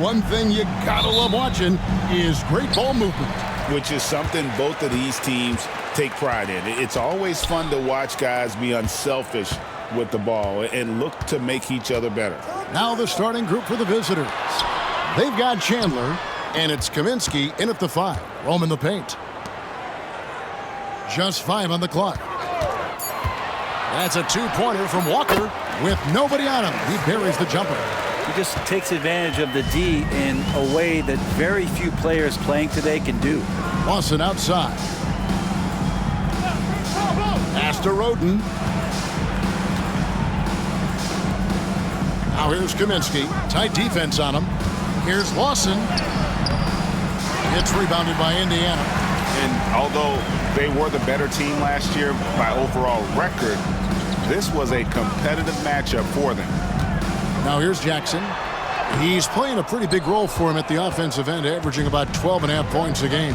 one thing you gotta love watching is great ball movement. Which is something both of these teams take pride in. It's always fun to watch guys be unselfish with the ball and look to make each other better. Now the starting group for the visitors. They've got Chandler, and it's Kaminsky in at the 5. Roam in the paint. Just 5 on the clock. That's a two-pointer from Walker with nobody on him. He buries the jumper. He just takes advantage of the D in a way that very few players playing today can do. Lawson outside. Pass to Rhoden. Now here's Kaminsky. Tight defense on him. Here's Lawson. It's rebounded by Indiana. And although they were the better team last year by overall record, this was a competitive matchup for them. Now here's Jackson. He's playing a pretty big role for him at the offensive end, averaging about 12.5 points a game.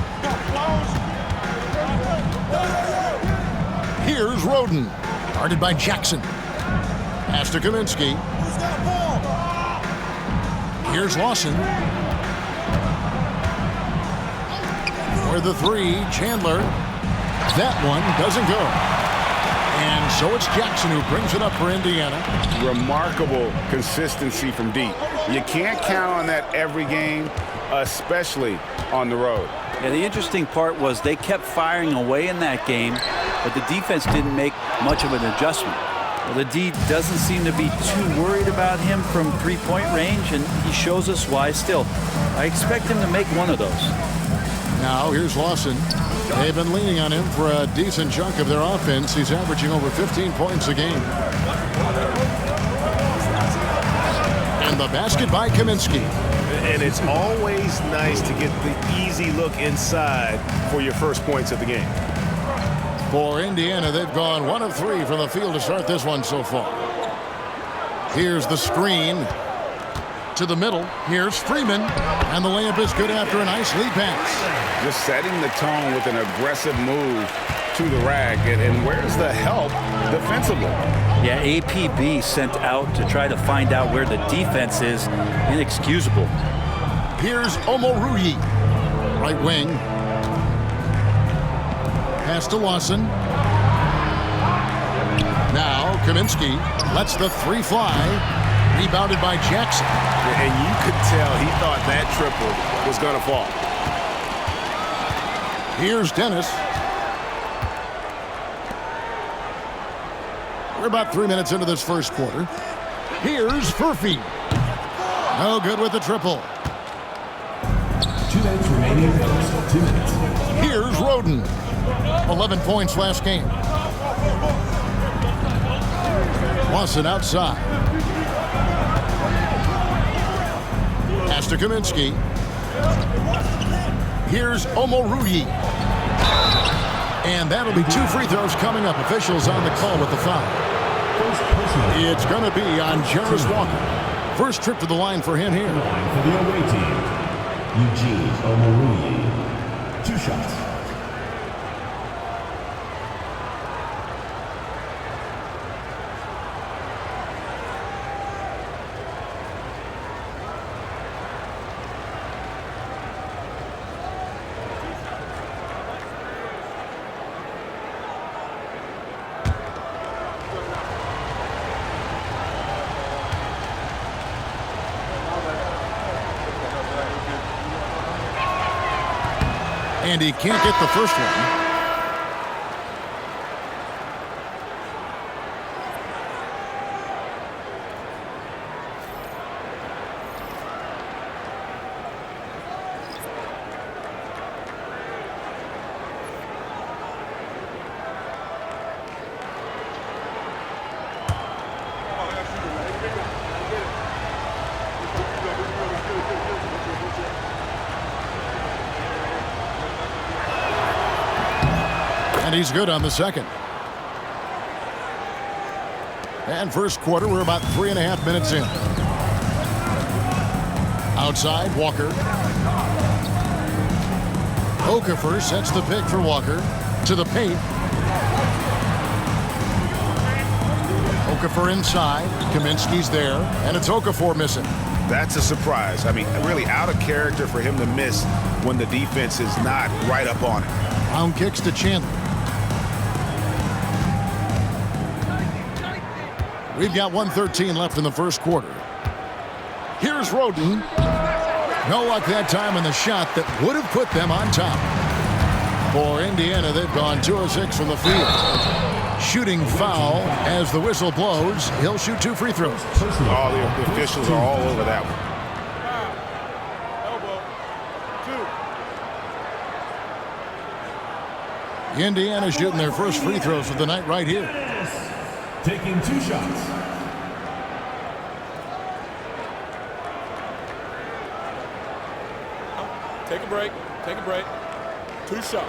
Here's Rhoden. Guarded by Jackson. Pass to Kaminsky. Here's Lawson. For the 3, Chandler. That one doesn't go. And so it's Jackson who brings it up for Indiana. Remarkable consistency from deep. You can't count on that every game, especially on the road. Yeah, the interesting part was they kept firing away in that game, but the defense didn't make much of an adjustment. Well, the D doesn't seem to be too worried about him from three-point range, and he shows us why still. I expect him to make one of those. Now here's Lawson. They've been leaning on him for a decent chunk of their offense. He's averaging over 15 points a game. And the basket by Kaminsky. And it's always nice to get the easy look inside for your first points of the game. For Indiana, they've gone 1 of 3 from the field to start this one so far. Here's the screen to the middle. Here's Freeman, and the layup is good after a nice lead pass. Just setting the tone with an aggressive move to the rack, and where's the help defensively? Yeah, APB sent out to try to find out where the defense is. Inexcusable. Here's Omoruyi, right wing. Pass to Lawson. Now Kaminsky lets the 3 fly. Rebounded by Jackson. And you could tell he thought that triple was going to fall. Here's Dennis. We're about 3 minutes into this first quarter. Here's Furphy. No good with the triple. 2 minutes remaining. 2 minutes. Here's Rhoden. 11 points last game. Lawson outside. Pass to Kaminsky. Here's Omoruyi. And that'll be 2 free throws coming up. Officials on the call with the foul. It's going to be on Jarace Walker. First trip to the line for him here. For the away team, Eugene Omoruyi. 2 shots. And he can't get the first one. And he's good on the second. And first quarter, we're about 3.5 minutes in. Outside, Walker. Okafor sets the pick for Walker. To the paint. Okafor inside. Kaminsky's there. And it's Okafor missing. That's a surprise. I mean, really out of character for him to miss when the defense is not right up on it. Round kicks to Chandler. We've got 1:13 left in the first quarter. Here's Rhoden. No luck that time on the shot that would have put them on top. For Indiana, they've gone 2 of 6 from the field. Shooting foul as the whistle blows. He'll shoot 2 free throws. All the officials are all over that one. Indiana shooting their first free throws of the night right here. Taking 2 shots. Take a break. Take a break. 2 shots.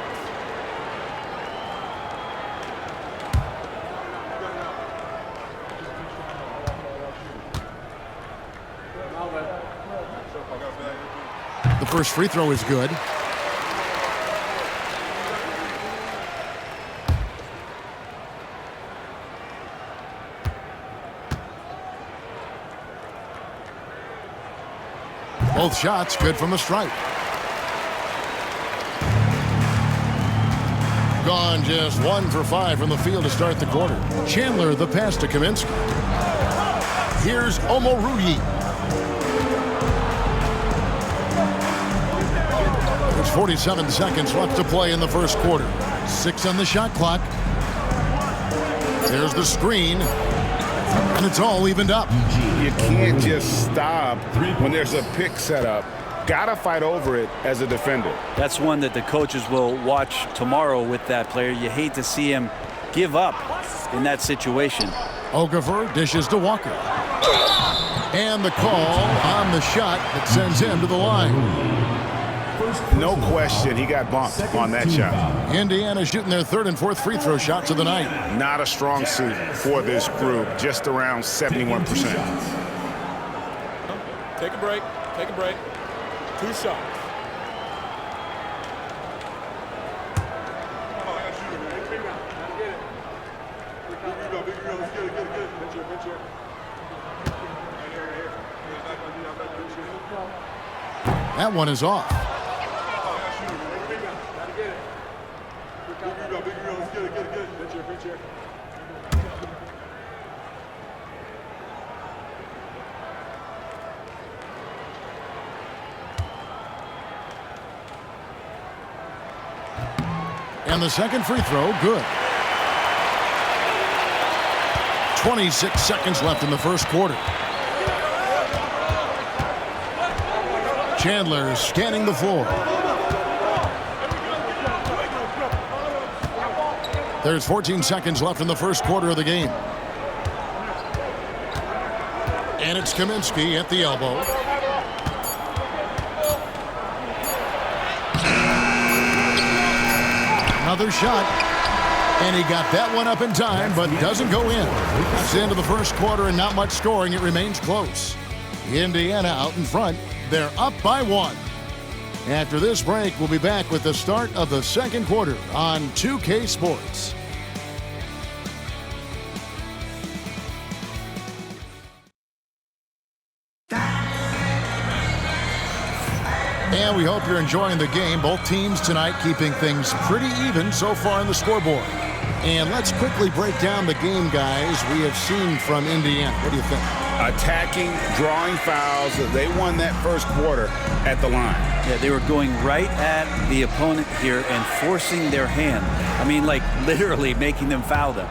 The first free throw is good. Both shots good from the stripe. Gone just 1 for 5 from the field to start the quarter. Chandler the pass to Kaminsky. Here's Omoruyi. There's 47 seconds left to play in the first quarter. 6 on the shot clock. There's the screen. And it's all evened up. You can't just stop when there's a pick set up. Gotta fight over it as a defender. That's one that the coaches will watch tomorrow with that player. You hate to see him give up in that situation. Okafor dishes to Walker. And the call on the shot that sends him to the line. No question, he got bumped on that shot. Indiana shooting their 3rd and 4th free throw shots of the night. Not a strong suit for this group, just around 71%. Take a break. Take a break. 2 shots. That one is off. And the second free throw, good. 26 seconds left in the first quarter. Chandler scanning the floor. There's 14 seconds left in the first quarter of the game. And it's Kaminsky at the elbow. Another shot. And he got that one up in time, but doesn't go in. That's the end of the first quarter and not much scoring. It remains close. Indiana out in front. They're up by 1. After this break, we'll be back with the start of the second quarter on 2K Sports. And we hope you're enjoying the game. Both teams tonight keeping things pretty even so far in the scoreboard. And let's quickly break down the game, guys, we have seen from Indiana. What do you think? Attacking, drawing fouls. They won that first quarter at the line. Yeah, they were going right at the opponent here and forcing their hand. I mean, like literally making them foul them.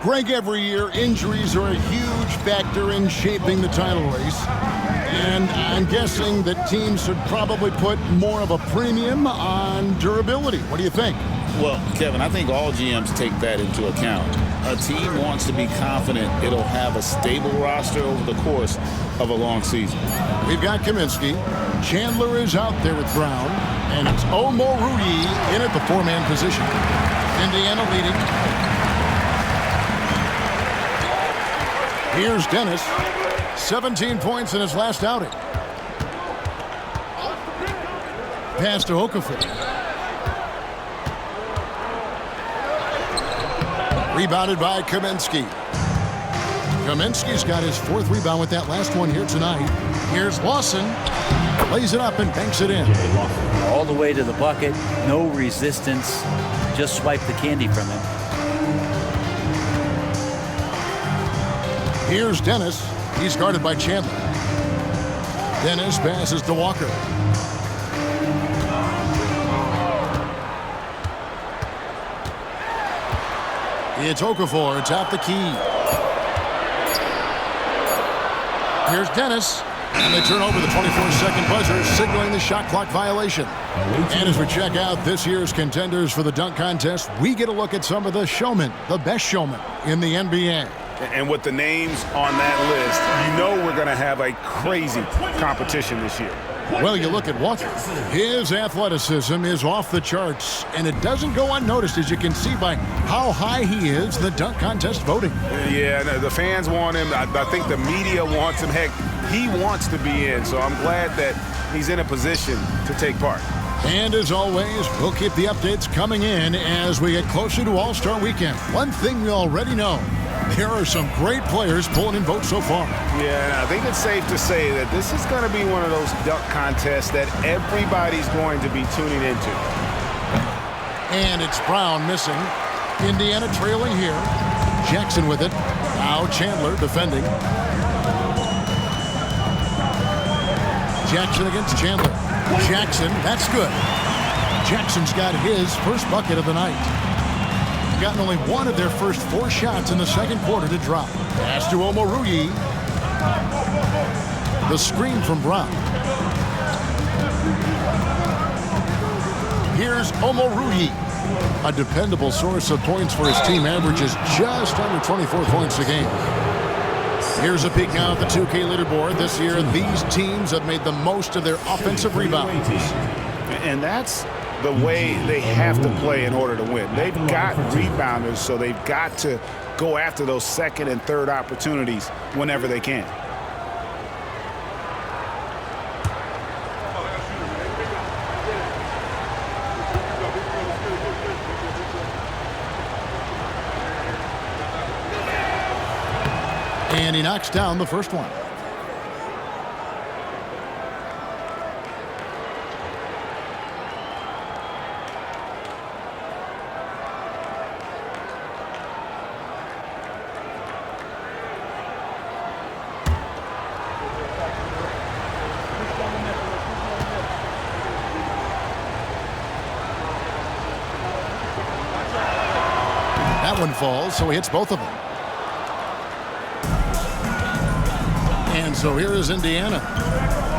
Greg, every year, injuries are a huge factor in shaping the title race. And I'm guessing that teams should probably put more of a premium on durability. What do you think? Well, Kevin, I think all GMs take that into account. A team wants to be confident it'll have a stable roster over the course of a long season. We've got Kaminsky. Chandler is out there with Brown. And it's Omoruyi in at the 4-man position. Indiana leading. Here's Dennis. 17 points in his last outing. Pass to Okafor. Rebounded by Kaminsky. Kaminsky's got his 4th rebound with that last one here tonight. Here's Lawson. Lays it up and banks it in. All the way to the bucket. No resistance. Just swipe the candy from him. Here's Dennis. He's guarded by Chandler. Dennis passes to Walker. It's Okafor atop the key. Here's Dennis. And they turn over the 24-second buzzer, signaling the shot clock violation. And as we check out this year's contenders for the dunk contest, we get a look at some of the showmen, the best showmen in the NBA. And with the names on that list, you know we're going to have a crazy competition this year. Well, you look at Walker. His athleticism is off the charts, and it doesn't go unnoticed, as you can see by how high he is in the dunk contest voting. Yeah, the fans want him. I think the media wants him. Heck, he wants to be in, so I'm glad that he's in a position to take part. And as always, we'll keep the updates coming in as we get closer to All-Star Weekend. One thing we already know, there are some great players pulling in votes so far. Yeah, I think it's safe to say that this is going to be one of those dunk contests that everybody's going to be tuning into. And it's Brown missing. Indiana trailing here. Jackson with it. Now Chandler defending. Jackson against Chandler. Jackson, that's good. Jackson's got his first bucket of the night. Gotten only one of their first 4 shots in the second quarter to drop. Pass to Omoruyi. The screen from Brown. Here's Omoruyi. A dependable source of points for his team, averages just under 24 points a game. Here's a peek now at the 2K leaderboard. This year, these teams have made the most of their offensive rebounds. And that's the way they have to play in order to win. They've got rebounders, so they've got to go after those second and third opportunities whenever they can. And he knocks down the first one. That one falls, so he hits both of them. And so here is Indiana.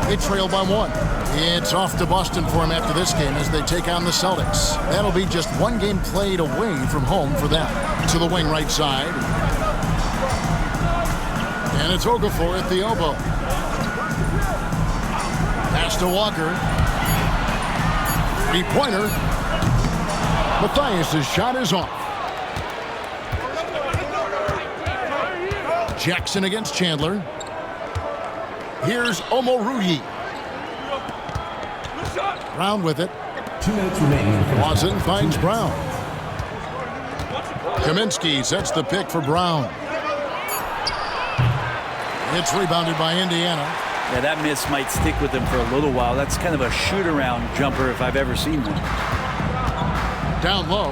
They trail by 1. It's off to Boston for him after this game as they take on the Celtics. That'll be just 1 game played away from home for them. To the wing right side. And it's Okafor at the elbow. Pass to Walker. 3-pointer. Matthias' shot is off. Jackson against Chandler. Here's Omoruyi. Brown with it. 2 minutes remaining. Lawson finds Brown. Kaminsky sets the pick for Brown. It's rebounded by Indiana. Yeah, that miss might stick with him for a little while. That's kind of a shoot-around jumper if I've ever seen one. Down low.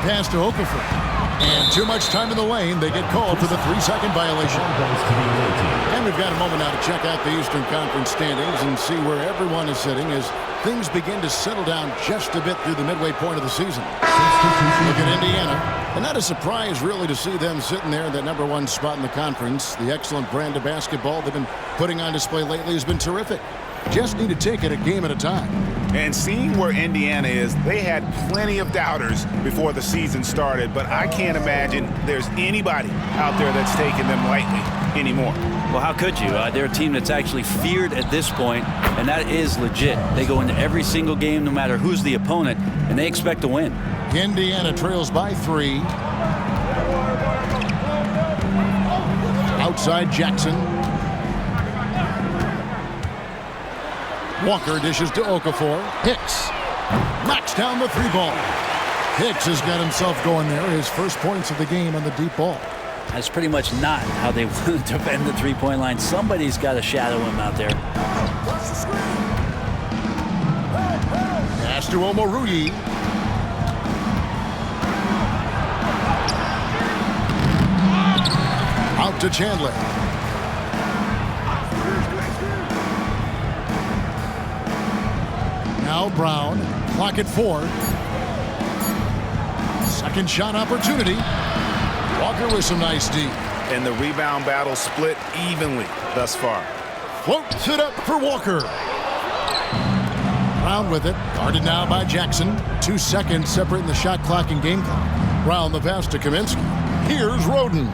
Pass to Okafor. And too much time in the lane. They get called for the 3-second violation. And we've got a moment now to check out the Eastern Conference standings and see where everyone is sitting as things begin to settle down just a bit through the midway point of the season. Look at Indiana. And not a surprise, really, to see them sitting there in that #1 spot in the conference. The excellent brand of basketball they've been putting on display lately has been terrific. Just need to take it a game at a time. And seeing where Indiana is, they had plenty of doubters before the season started, but I can't imagine there's anybody out there that's taking them lightly anymore. Well, how could you? They're a team that's actually feared at this point, and that is legit. They go into every single game, no matter who's the opponent, and they expect to win. Indiana trails by 3. Outside Jackson. Walker dishes to Okafor. Hicks knocks down the 3 ball. Hicks has got himself going there. His first points of the game on the deep ball. That's pretty much not how they want to defend the three-point line. Somebody's got to shadow him out there. Pass to Omoruyi. Out to Chandler. Now Brown. Clock at 4. Second shot opportunity. Walker with some nice D. And the rebound battle split evenly thus far. Floats it up for Walker. Brown with it. Guarded now by Jackson. 2 seconds separating the shot clock and game clock. Brown the pass to Kaminsky. Here's Rhoden.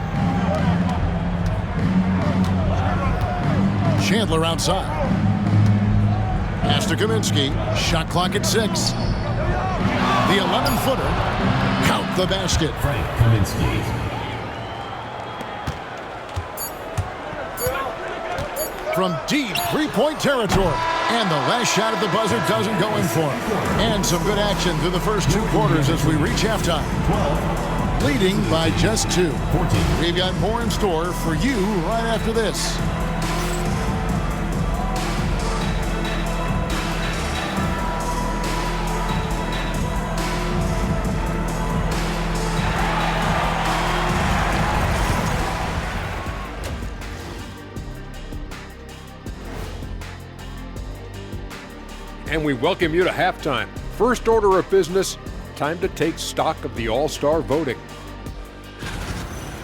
Chandler outside. Pass to Kaminsky. Shot clock at 6. The 11-footer. Count the basket. Frank Kaminsky. From deep three-point territory. And the last shot at the buzzer doesn't go in for him. And some good action through the first 2 quarters as we reach halftime. 12. Leading by just 2. 14. We've got more in store for you right after this. And we welcome you to halftime. First order of business, time to take stock of the All-Star voting.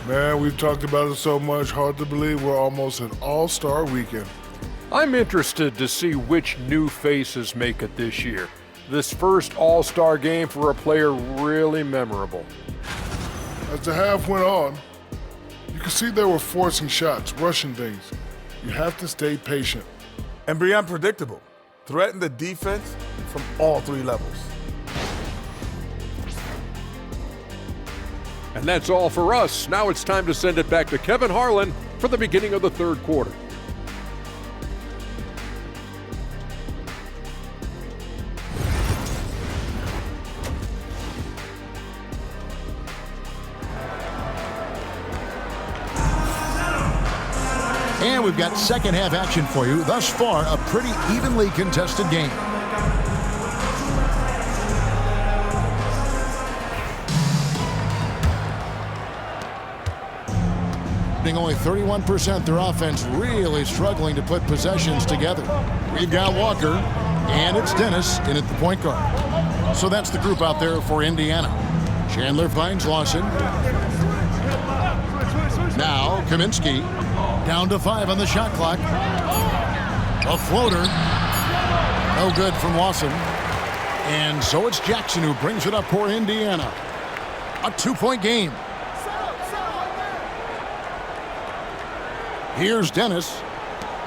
Man, we've talked about it so much, hard to believe we're almost at All-Star weekend. I'm interested to see which new faces make it this year. This first All-Star game for a player really memorable. As the half went on, you could see they were forcing shots, rushing things. You have to stay patient. And be unpredictable. Threaten the defense from all 3 levels. And that's all for us. Now it's time to send it back to Kevin Harlan for the beginning of the third quarter. And we've got second half action for you. Thus far, a pretty evenly contested game. Only 31% their offense, really struggling to put possessions together. We've got Walker, and it's Dennis in at the point guard. So that's the group out there for Indiana. Chandler finds Lawson. Now Kaminsky. Down to 5 on the shot clock. A floater. No good from Lawson. And so it's Jackson who brings it up for Indiana. A 2-point game. Here's Dennis.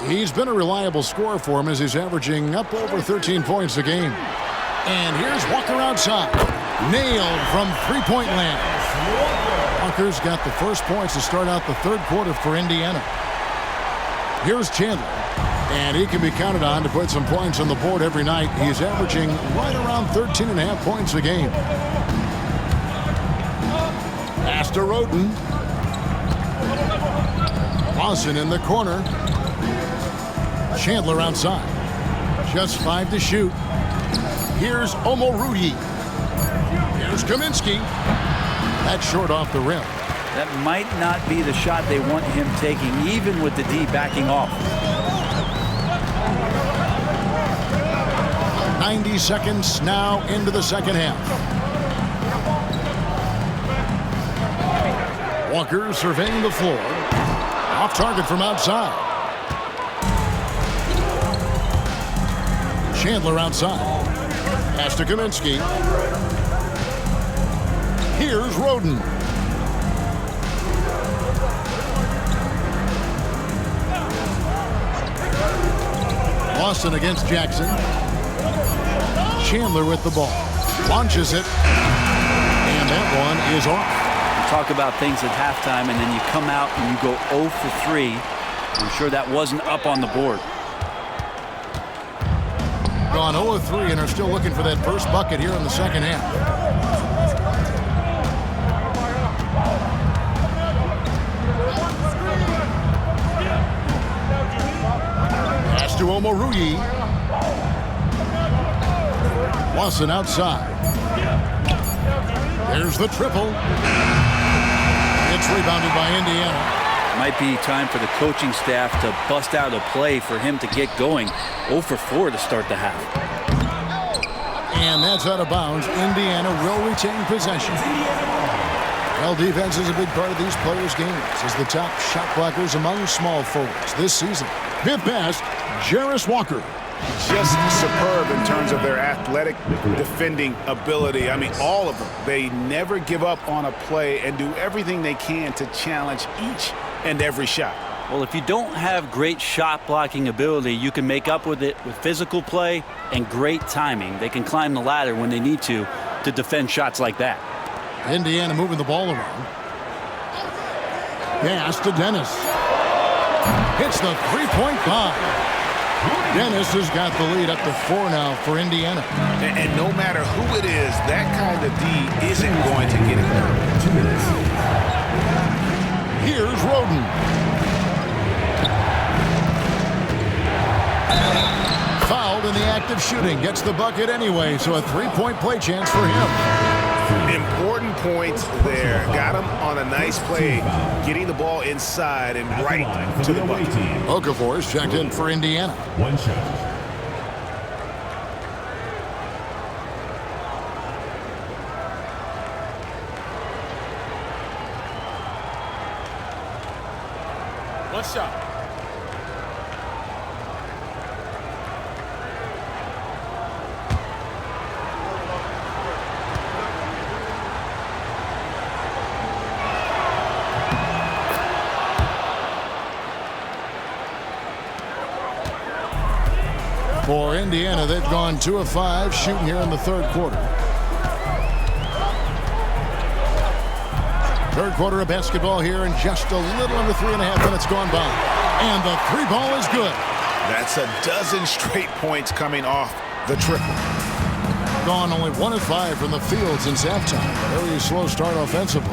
He's been a reliable scorer for him as he's averaging up over 13 points a game. And here's Walker outside. Nailed from three-point land. Walker's got the first points to start out the third quarter for Indiana. Here's Chandler. And he can be counted on to put some points on the board every night. He's averaging right around 13.5 points a game. Pass to Rhoden. Lawson in the corner. Chandler outside. Just 5 to shoot. Here's Omoruyi. Here's Kaminsky. That's short off the rim. That might not be the shot they want him taking, even with the D backing off. 90 seconds now into the second half. Walker surveying the floor. Off target from outside. Chandler outside. Pass to Kaminsky. Here's Rhoden. Lawson against Jackson. Chandler with the ball. Launches it. And that one is off. You talk about things at halftime, and then you come out and you go 0 for 3. I'm sure that wasn't up on the board. Gone 0 of 3 and are still looking for that first bucket here in the second half. to Omoruyi. Lawson outside. There's the triple. It's rebounded by Indiana. Might be time for the coaching staff to bust out a play for him to get going. 0 for 4 to start the half. And that's out of bounds. Indiana will retain possession. Well, defense is a big part of these players' games as the top shot blockers among small forwards this season. Fifth best, Jarace Walker. Just superb in terms of their athletic defending ability. I mean, all of them. They never give up on a play and do everything they can to challenge each and every shot. Well, if you don't have great shot blocking ability, you can make up with it with physical play and great timing. They can climb the ladder when they need to defend shots like that. Indiana moving the ball around. Pass to Dennis. Hits the three-point bomb. Dennis has got the lead up to 4 now for Indiana. And no matter who it is, that kind of D isn't going to get it done. 2 minutes. Here's Rhoden. Fouled in the act of shooting. Gets the bucket anyway, so a three-point play chance for him. Important points there. Got him on a nice play, getting the ball inside and right to the bucket. Okafor is checked in for Indiana. 1 shot. One shot. For Indiana, they've gone 2 of 5 shooting here in the third quarter. Third quarter of basketball here, and just a little under 3.5 minutes gone by. And the three ball is good. That's a dozen straight points coming off the triple. Gone only 1 of 5 from the field since halftime. Very slow start offensively.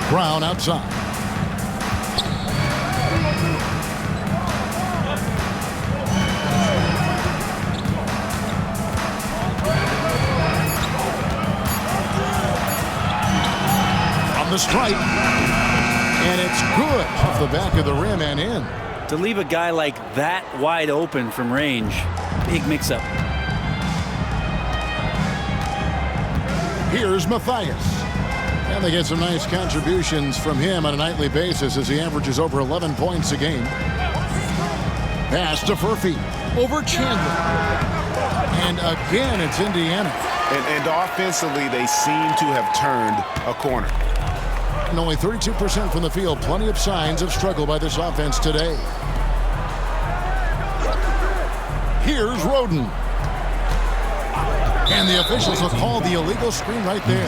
Brown outside. The strike, and it's good off the back of the rim and in. To leave a guy like that wide open from range, big mix-up. Here's Matthias, and they get some nice contributions from him on a nightly basis as he averages over 11 points a game. Pass to Furphy over Chandler, and again it's Indiana. And offensively, they seem to have turned a corner. And only 32% from the field. Plenty of signs of struggle by this offense today. Here's Rhoden. And the officials will call the illegal screen right there.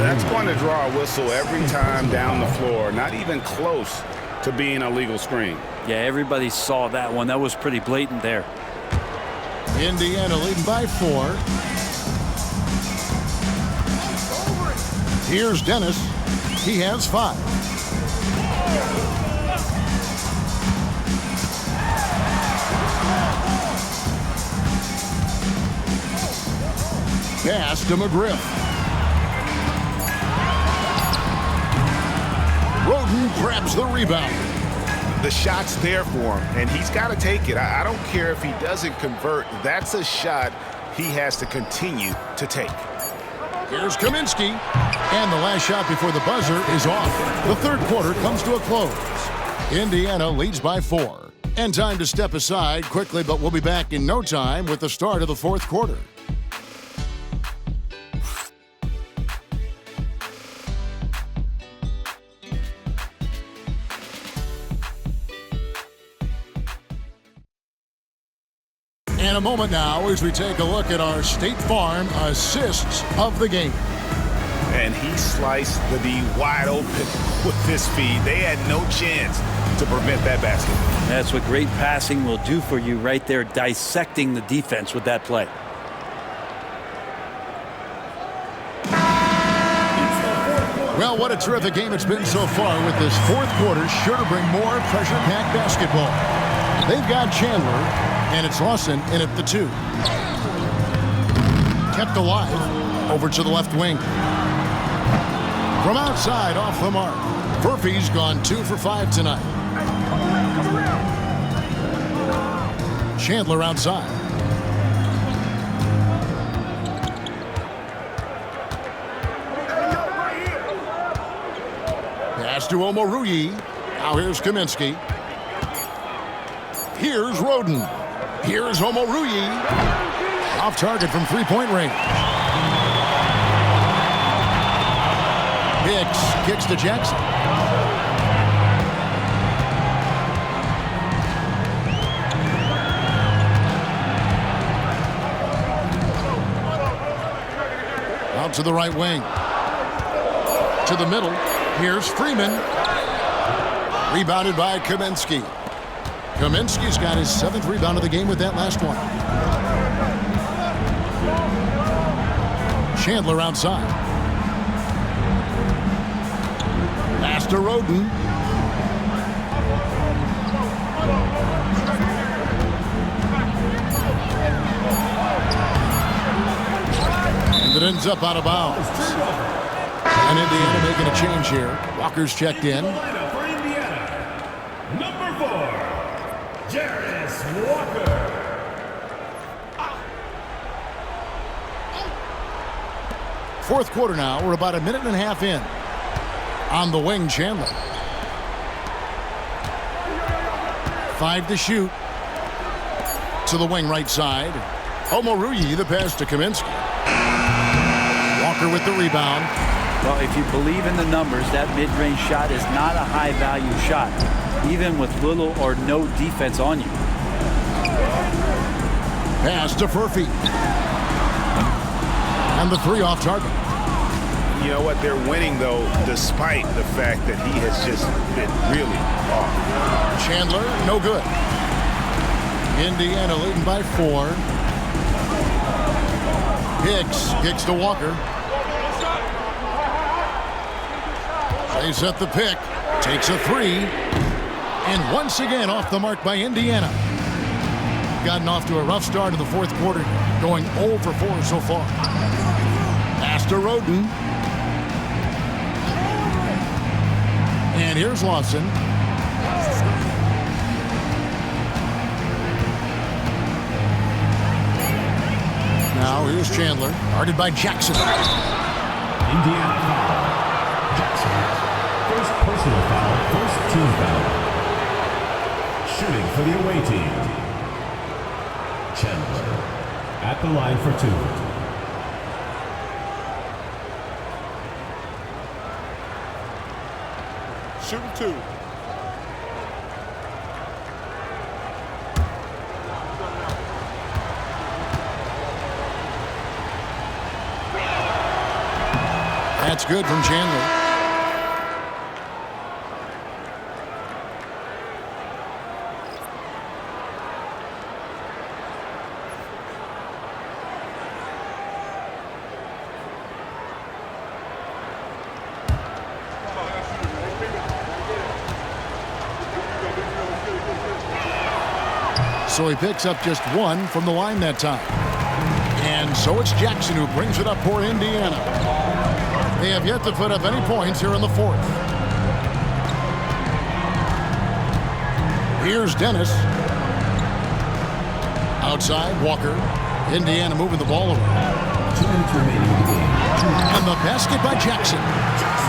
That's going to draw a whistle every time down the floor. Not even close to being a legal screen. Yeah, everybody saw that one. That was pretty blatant there. Indiana leading by 4. Here's Dennis. He has 5. Pass to McGriff. Rhoden grabs the rebound. The shot's there for him, and he's got to take it. I don't care if he doesn't convert. That's a shot he has to continue to take. Here's Kaminsky, and the last shot before the buzzer is off. The third quarter comes to a close. Indiana leads by 4. And time to step aside quickly, but we'll be back in no time with the start of the fourth quarter. In a moment now as we take a look at our State Farm assists of the game. And he sliced the D wide open with this feed. They had no chance to prevent that basket. That's what great passing will do for you right there, dissecting the defense with that play. Well, what a terrific game it's been so far with this fourth quarter. Sure to bring more pressure-packed basketball. They've got Chandler, and it's Lawson in at the 2. Kept alive over to the left wing. From outside, off the mark. Murphy's gone 2 for 5 tonight. Chandler outside. Pass to Omoruyi. Now here's Kaminsky. Here's Rhoden. Here's Omoruyi. Off target from three-point range. Hicks kicks to Jackson. Out to the right wing. To the middle. Here's Freeman. Rebounded by Kaminsky. Kaminsky's got his 7th rebound of the game with that last one. Chandler outside. Pass to Rhoden. And it ends up out of bounds. And Indiana making a change here. Walker's checked in. For Indiana, number 4, Jarace Walker. Fourth quarter now. We're about a minute and a half in. On the wing, Chandler. 5 to shoot. To the wing right side. Omoruyi, the pass to Kaminsky. Walker with the rebound. Well, if you believe in the numbers, that mid-range shot is not a high-value shot, even with little or no defense on you. Pass to Murphy. And the 3 off target. You know what? They're winning, though, despite the fact that he has just been really off. Chandler, no good. Indiana leading by 4. Hicks kicks to Walker. Plays at the pick. Takes a 3. And once again off the mark by Indiana. Gotten off to a rough start in the fourth quarter. Going 0 for 4 so far. Pass to Rhoden. And here's Lawson. Now here's Chandler. Guarded by Jackson. Indiana foul. Jackson. First personal foul, first team foul. Shooting for the away team. Chandler at the line for 2. Shooting 2. That's good from Chandler. So he picks up just 1 from the line that time. And so it's Jackson who brings it up for Indiana. They have yet to put up any points here in the fourth. Here's Dennis. Outside, Walker. Indiana moving the ball over. 2 minutes remaining in the game. And the basket by Jackson.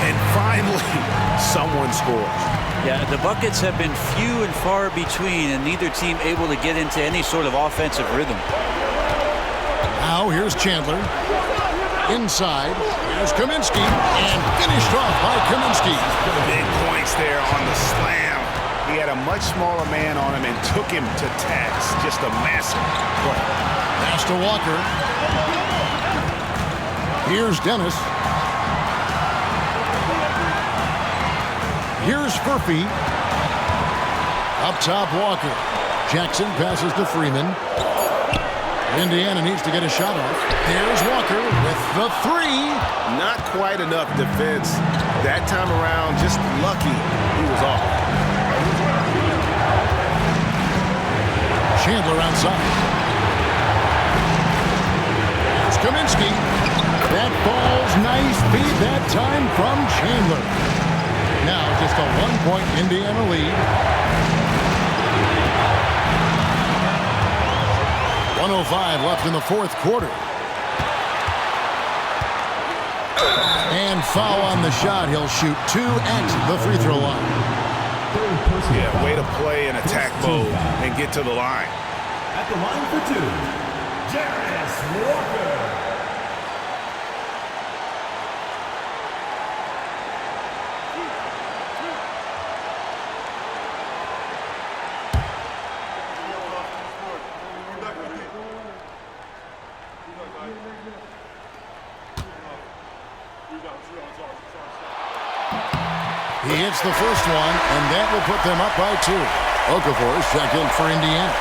And finally, someone scores. Yeah, the buckets have been few and far between, and neither team able to get into any sort of offensive rhythm. Now here's Chandler. Inside, here's Kaminsky, and finished off by Kaminsky. Big points there on the slam. He had a much smaller man on him and took him to task. Just a massive play. Pass to Walker. Here's Dennis. Here's Murphy. Up top, Walker. Jackson passes to Freeman. Indiana needs to get a shot off. Here's Walker with the 3. Not quite enough defense. That time around, just lucky he was off. Chandler outside. It's Kaminsky. That ball's nice feed that time from Chandler. Now just a 1-point Indiana lead. 1:05 left in the fourth quarter. And foul on the shot. He'll shoot 2 at the free throw line. Yeah, way to play in attack mode and get to the line. At the line for 2, Jarace Walker. He hits the first one, and that will put them up by 2. Okafor is checked in for Indiana.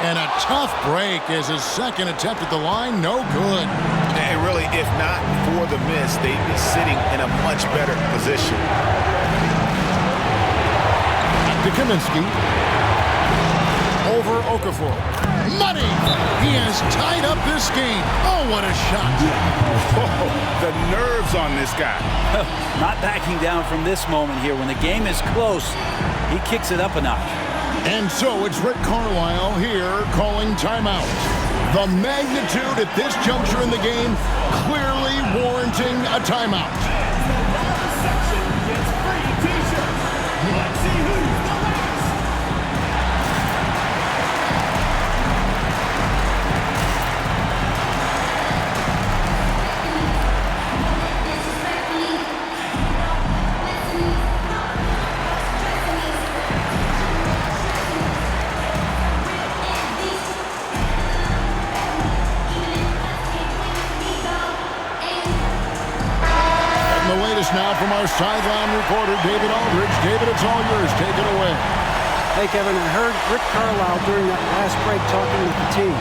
And a tough break is his second attempt at the line. No good. And really, if not for the miss, they'd be sitting in a much better position. To Kaminsky. Over Okafor. Money! He has tied up this game. Oh, what a shot. Oh, the nerves on this guy. Not backing down from this moment here. When the game is close, he kicks it up a notch. And so it's Rick Carlisle here calling timeout. The magnitude at this juncture in the game clearly warranting a timeout. Section gets free t-shirts. Let's see who's the last. The latest now from our sideline reporter, David Ulrich. David, it's all yours. Take it away. Hey, Kevin, I heard Rick Carlisle during that last break talking with the team.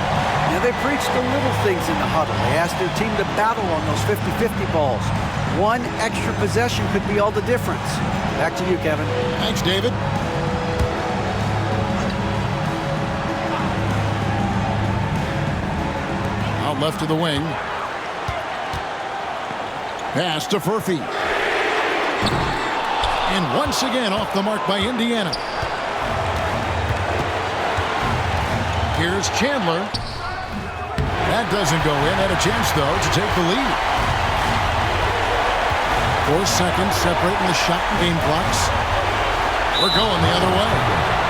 Now, they preached the little things in the huddle. They asked their team to battle on those 50-50 balls. One extra possession could be all the difference. Back to you, Kevin. Thanks, David. Out left to the wing. Pass to Furphy. And once again off the mark by Indiana. Here's Chandler. That doesn't go in. Had a chance, though, to take the lead. 4 seconds separating the shot and game clocks. We're going the other way.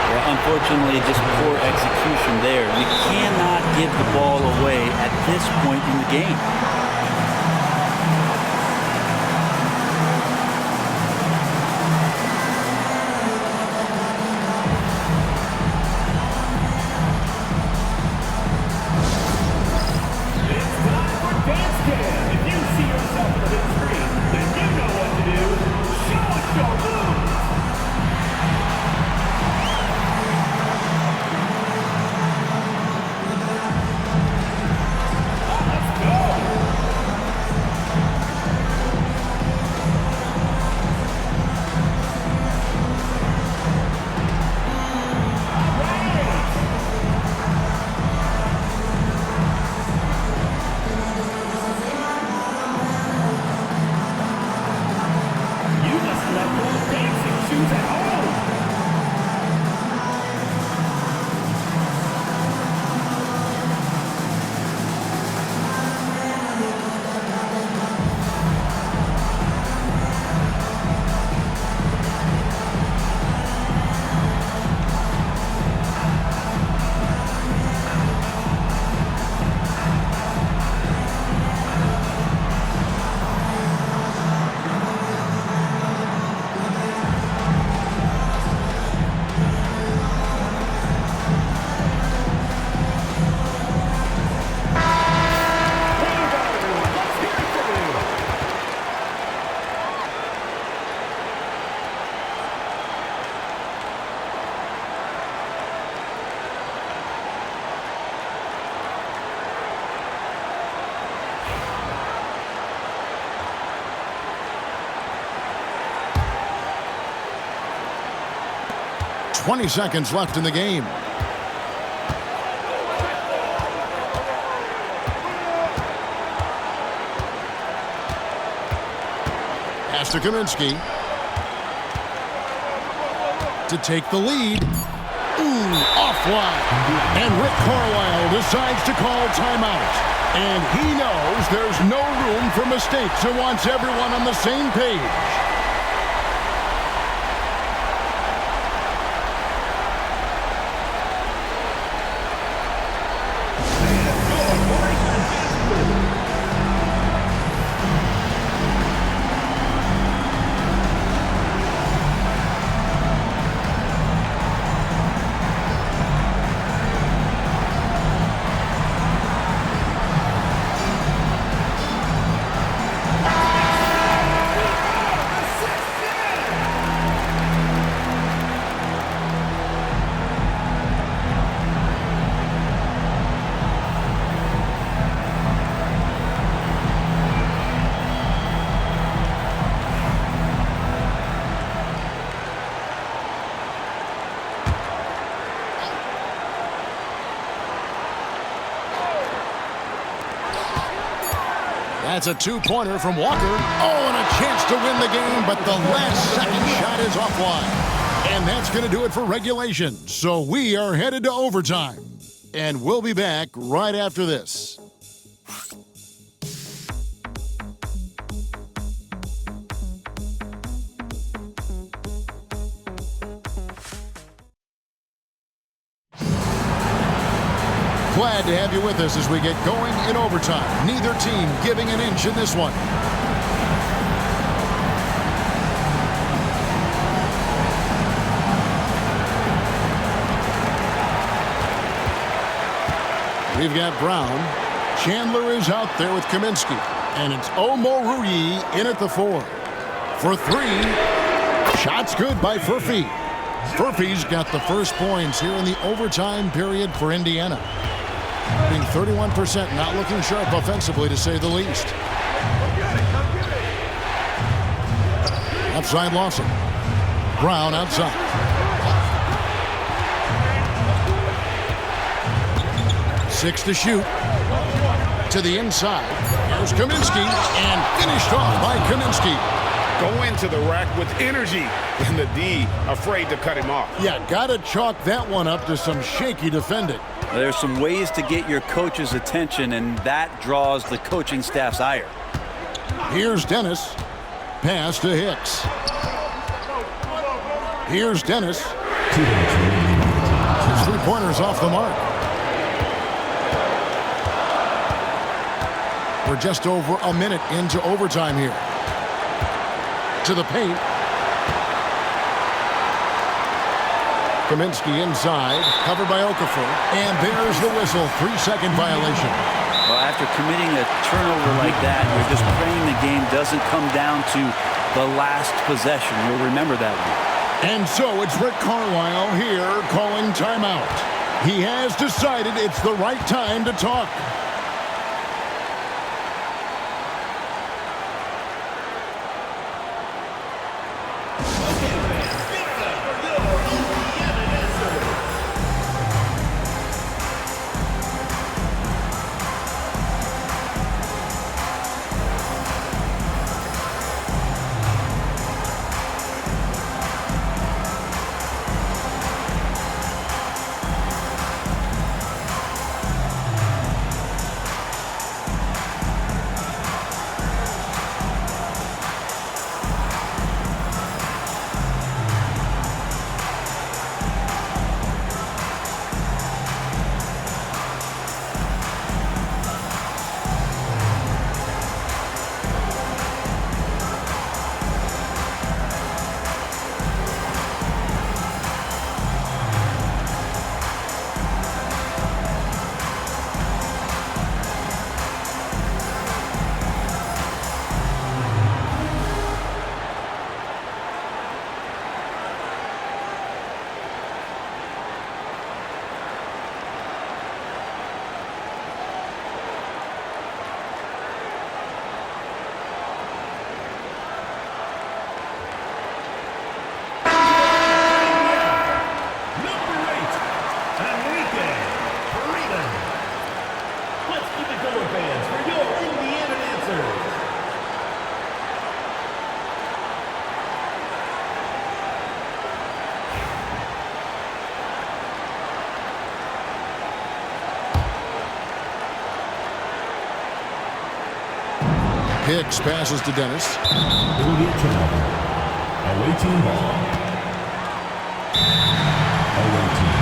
Yeah, unfortunately, just poor execution there. You cannot give the ball away at this point in the game. 20 seconds left in the game. Pass to Kaminsky to take the lead. Offline. And Rick Carlisle decides to call timeout. And he knows there's no room for mistakes and wants everyone on the same page. That's a two-pointer from Walker. Oh, and a chance to win the game, but the last second shot is offline. And that's going to do it for regulation. So we are headed to overtime. And we'll be back right after this. Glad to have you with us as we get going in overtime. Neither team giving an inch in this one. We've got Brown. Chandler is out there with Kaminsky. And it's Omoruyi in at the 4. For 3. Shots good by Furphy. Furphy's got the first points here in the overtime period for Indiana. Being 31%, not looking sharp offensively, to say the least. Outside Lawson. Brown outside. Six to shoot. To the inside. Here's Kaminsky, and finished off by Kaminsky. Go into the rack with energy, and the D afraid to cut him off. Yeah, gotta chalk that one up to some shaky defending. There's some ways to get your coach's attention, and that draws the coaching staff's ire. Here's Dennis. Pass to Hicks. Here's Dennis. His three-pointers off the mark. We're just over a minute into overtime here. To the paint. Kaminsky inside, covered by Okafor, and there's the whistle. 3-second violation. Well, after committing a turnover like that, you're just praying the game doesn't come down to the last possession. You'll remember that one. And so it's Rick Carlisle here calling timeout. He has decided it's the right time to talk. Hicks passes to Dennis. It will be a turnover. Away team ball. Away team.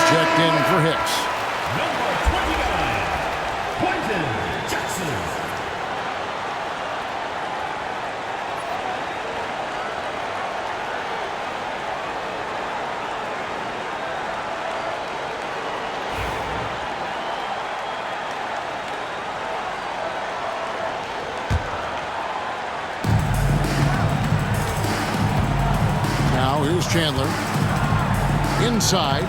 Checked in for Hicks. Number 29, Quenton Jackson. Now here's Chandler. Inside.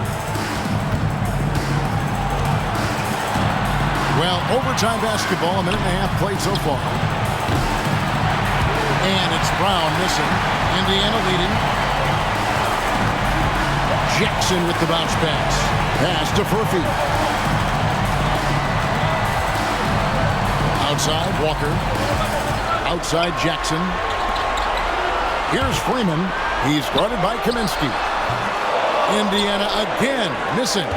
Well, overtime basketball, a minute and a half played so far. And it's Brown missing. Indiana leading. Jackson with the bounce pass. Pass to Furphy. Outside, Walker. Outside, Jackson. Here's Freeman. He's guarded by Kaminsky. Indiana again missing.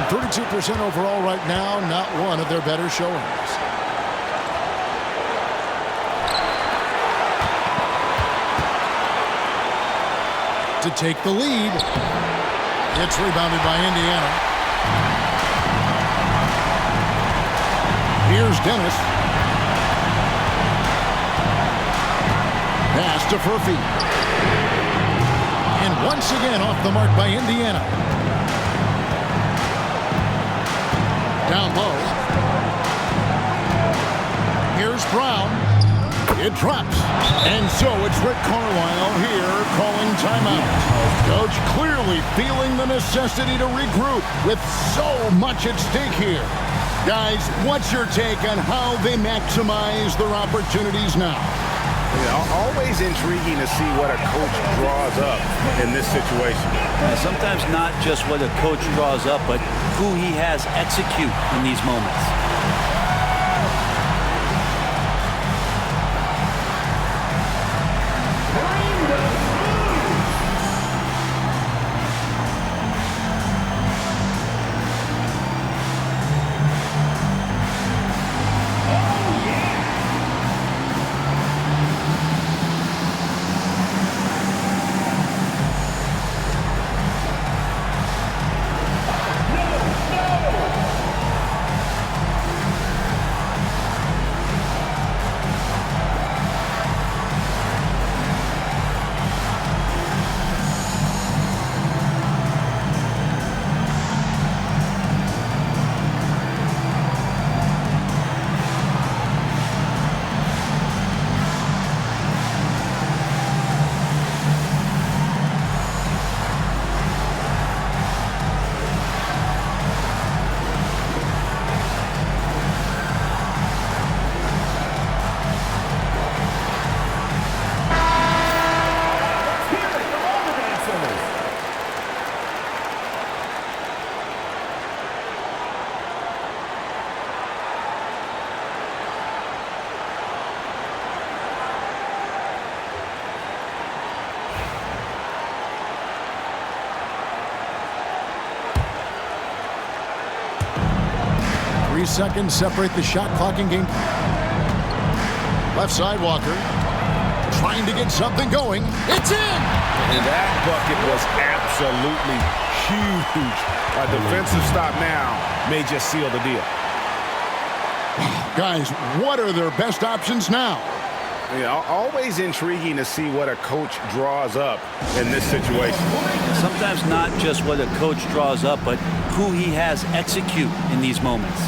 32% overall right now, not one of their better showings. To take the lead. It's rebounded by Indiana. Here's Dennis. Pass to Furphy. And once again off the mark by Indiana. Down low. Here's Brown. It drops. And so it's Rick Carlisle here calling timeout. Coach clearly feeling the necessity to regroup with so much at stake here. Guys, what's your take on how they maximize their opportunities now? Always intriguing to see what a coach draws up in this situation. Sometimes not just what a coach draws up, but who he has execute in these moments. 3 seconds separate the shot clock in game. Left side, Walker. Trying to get something going. It's in! And that bucket was absolutely huge. A defensive stop now may just seal the deal. Guys, what are their best options now? Yeah, always intriguing to see what a coach draws up in this situation. Sometimes not just what a coach draws up, but who he has execute in these moments.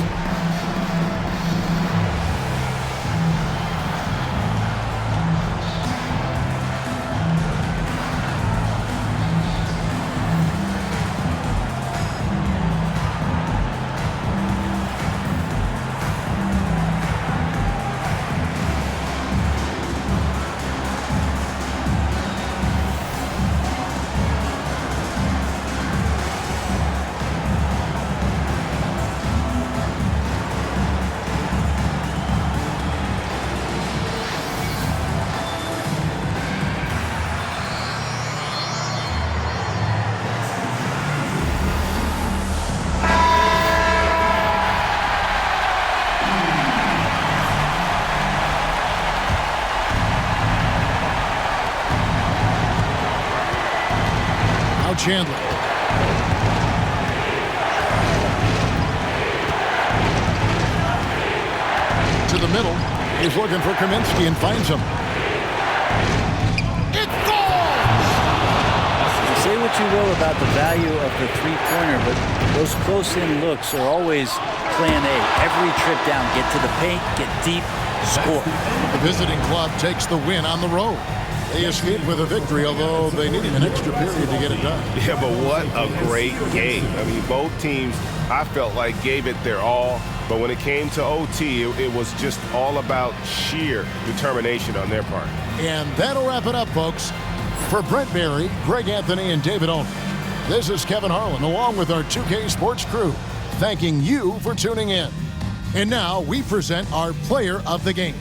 Chandler. To the middle. He's looking for Kaminsky and finds him. It falls! Say what you will about the value of the three-pointer, but those close-in looks are always plan A. Every trip down, get to the paint, get deep, score. The visiting club takes the win on the road. They escaped with a victory, although they needed an extra period to get it done. Yeah, but what a great game. I mean, both teams, I felt like, gave it their all. But when it came to OT, it was just all about sheer determination on their part. And that'll wrap it up, folks. For Brent Barry, Greg Anthony, and David Owen, this is Kevin Harlan, along with our 2K Sports crew, thanking you for tuning in. And now we present our player of the game.